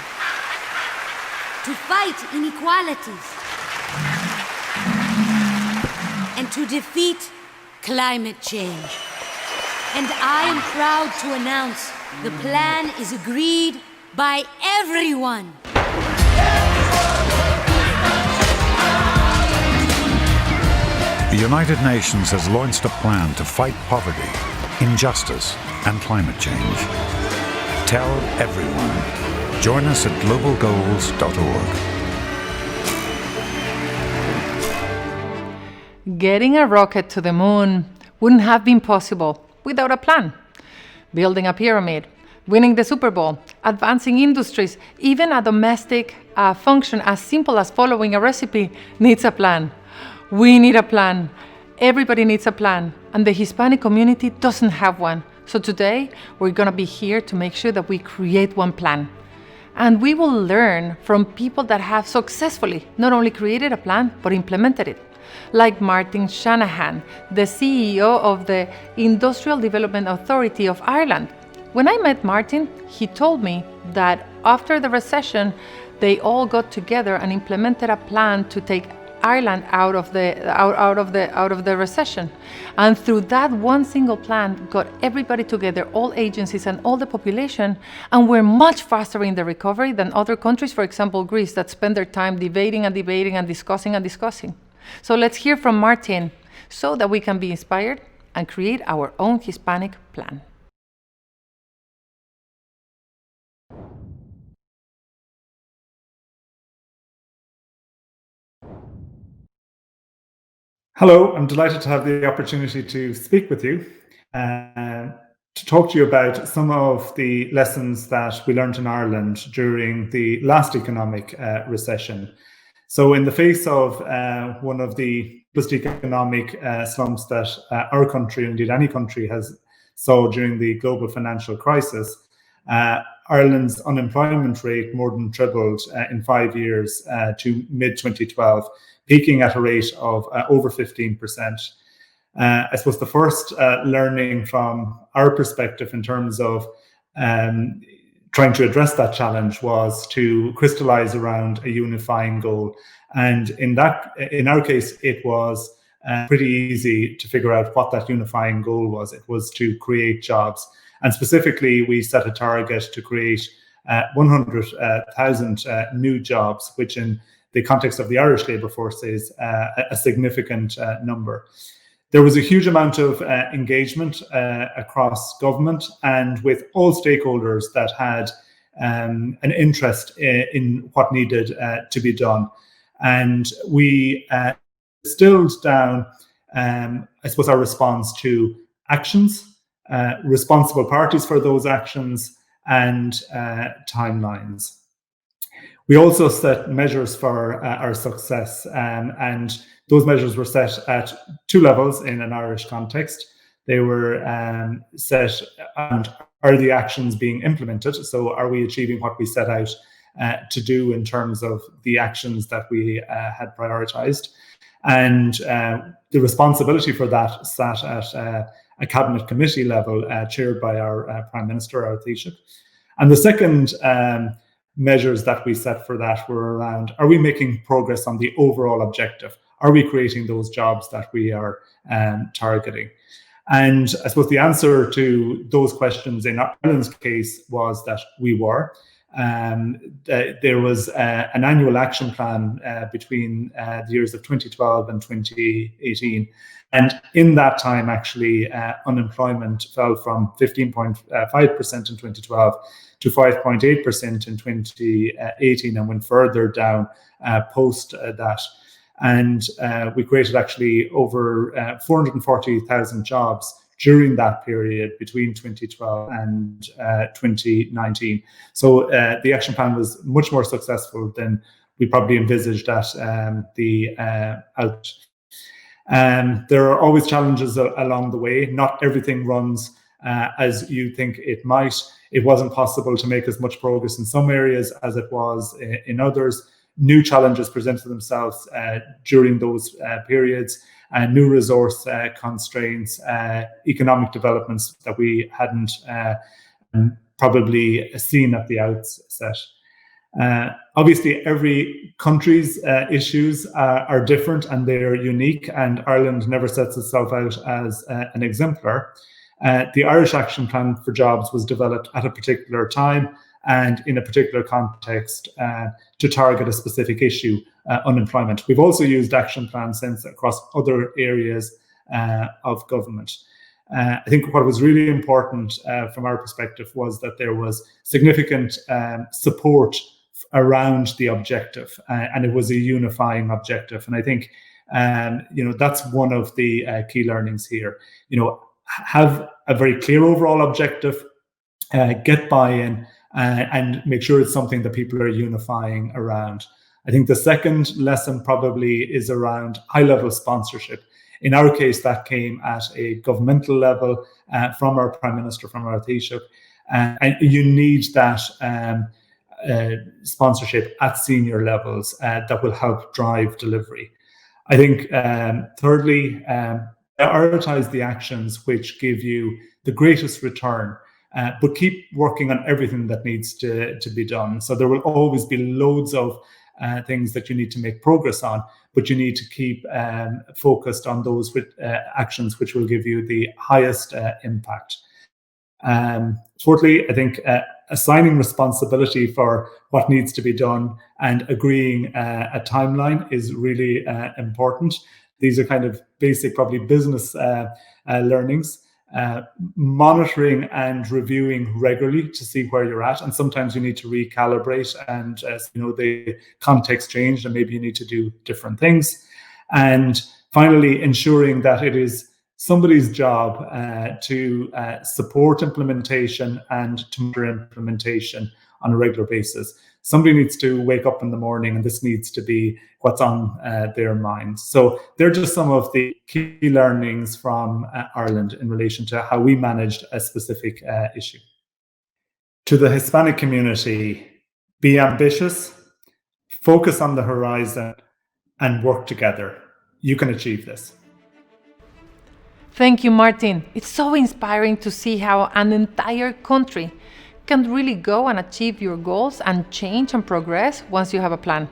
Speaker 10: To fight inequalities. And to defeat climate change. And I am proud to announce the plan is agreed by everyone.
Speaker 11: The United Nations has launched a plan to fight poverty, injustice, and climate change. Tell everyone. Join us at globalgoals.org.
Speaker 4: Getting a rocket to the moon wouldn't have been possible without a plan. Building a pyramid, winning the Super Bowl, advancing industries, even a domestic function as simple as following a recipe needs a plan. We need a plan. Everybody needs a plan, and the Hispanic community doesn't have one. So today, we're going to be here to make sure that we create one plan. And we will learn from people that have successfully not only created a plan, but implemented it. Like Martin Shanahan, the CEO of the Industrial Development Authority of Ireland. When I met Martin, he told me that after the recession, they all got together and implemented a plan to take Ireland out of the recession, and through that one single plan got everybody together, all agencies and all the population, and we're much faster in the recovery than other countries, for example Greece, that spend their time debating and debating and discussing. So let's hear from Martin so that we can be inspired and create our own Hispanic plan.
Speaker 12: Hello, I'm delighted to have the opportunity to speak with you. to talk to you about some of the lessons that we learned in Ireland during the last economic recession. So in the face of one of the biggest economic slumps that our country, indeed any country, has saw during the global financial crisis, Ireland's unemployment rate more than tripled in 5 years to mid-2012, peaking at a rate of over 15%. I suppose the first learning from our perspective in terms of trying to address that challenge was to crystallize around a unifying goal. And in our case, it was pretty easy to figure out what that unifying goal was. It was to create jobs. And specifically, we set a target to create 100,000 new jobs, which in the context of the Irish labour force is a significant number. There was a huge amount of engagement across government and with all stakeholders that had an interest in what needed to be done. And we distilled down, I suppose, our response to actions, responsible parties for those actions, and timelines. We also set measures for our success, and those measures were set at two levels in an Irish context. They were set and are the actions being implemented? So are we achieving what we set out to do in terms of the actions that we had prioritized? And the responsibility for that sat at a cabinet committee level chaired by our Prime Minister, our Taoiseach. And the second measures that we set for that were around, are we making progress on the overall objective? Are we creating those jobs that we are targeting? And I suppose the answer to those questions in Ireland's case was that we were. There was an annual action plan between the years of 2012 and 2018. And in that time, actually, unemployment fell from 15.5% in 2012 to 5.8% in 2018 and went further down post that. And we created actually over 440,000 jobs during that period between 2012 and 2019. So the action plan was much more successful than we probably envisaged at the outset. There are always challenges along the way. Not everything runs as you think it might. It wasn't possible to make as much progress in some areas as it was in others. New challenges presented themselves during those periods, new resource constraints, economic developments that we hadn't probably seen at the outset. Obviously, every country's issues are different and they're unique, and Ireland never sets itself out as an exemplar. The Irish Action Plan for Jobs was developed at a particular time and in a particular context to target a specific issue, unemployment. We've also used action plans since across other areas of government. I think what was really important from our perspective was that there was significant support around the objective, and it was a unifying objective. And I think that's one of the key learnings here. Have a very clear overall objective, get buy-in, and make sure it's something that people are unifying around. I think the second lesson probably is around high-level sponsorship. In our case, that came at a governmental level from our Prime Minister, from our Taoiseach, and you need that sponsorship at senior levels that will help drive delivery. I think, thirdly, prioritize the actions which give you the greatest return, but keep working on everything that needs to be done. So there will always be loads of things that you need to make progress on, but you need to keep focused on those actions which will give you the highest impact. Fourthly, I think assigning responsibility for what needs to be done and agreeing a timeline is really important. These are kind of basic, probably business learnings. Monitoring and reviewing regularly to see where you're at, and sometimes you need to recalibrate, and the context changed and maybe you need to do different things. And finally, ensuring that it is somebody's job to support implementation and to monitor implementation on a regular basis. Somebody needs to wake up in the morning, and this needs to be what's on their mind. So they're just some of the key learnings from Ireland in relation to how we managed a specific issue. To the Hispanic community, be ambitious, focus on the horizon, and work together. You can achieve this.
Speaker 4: Thank you, Martin. It's so inspiring to see how an entire country can really go and achieve your goals and change and progress once you have a plan.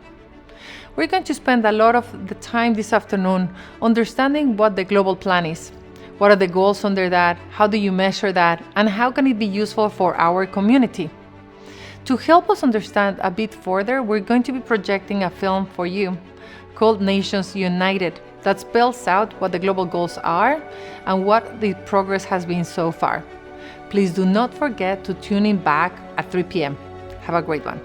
Speaker 4: We're going to spend a lot of the time this afternoon understanding what the global plan is. What are the goals under that? How do you measure that? And how can it be useful for our community? To help us understand a bit further, we're going to be projecting a film for you called Nations United that spells out what the global goals are and what the progress has been so far. Please do not forget to tune in back at 3 p.m. Have a great one.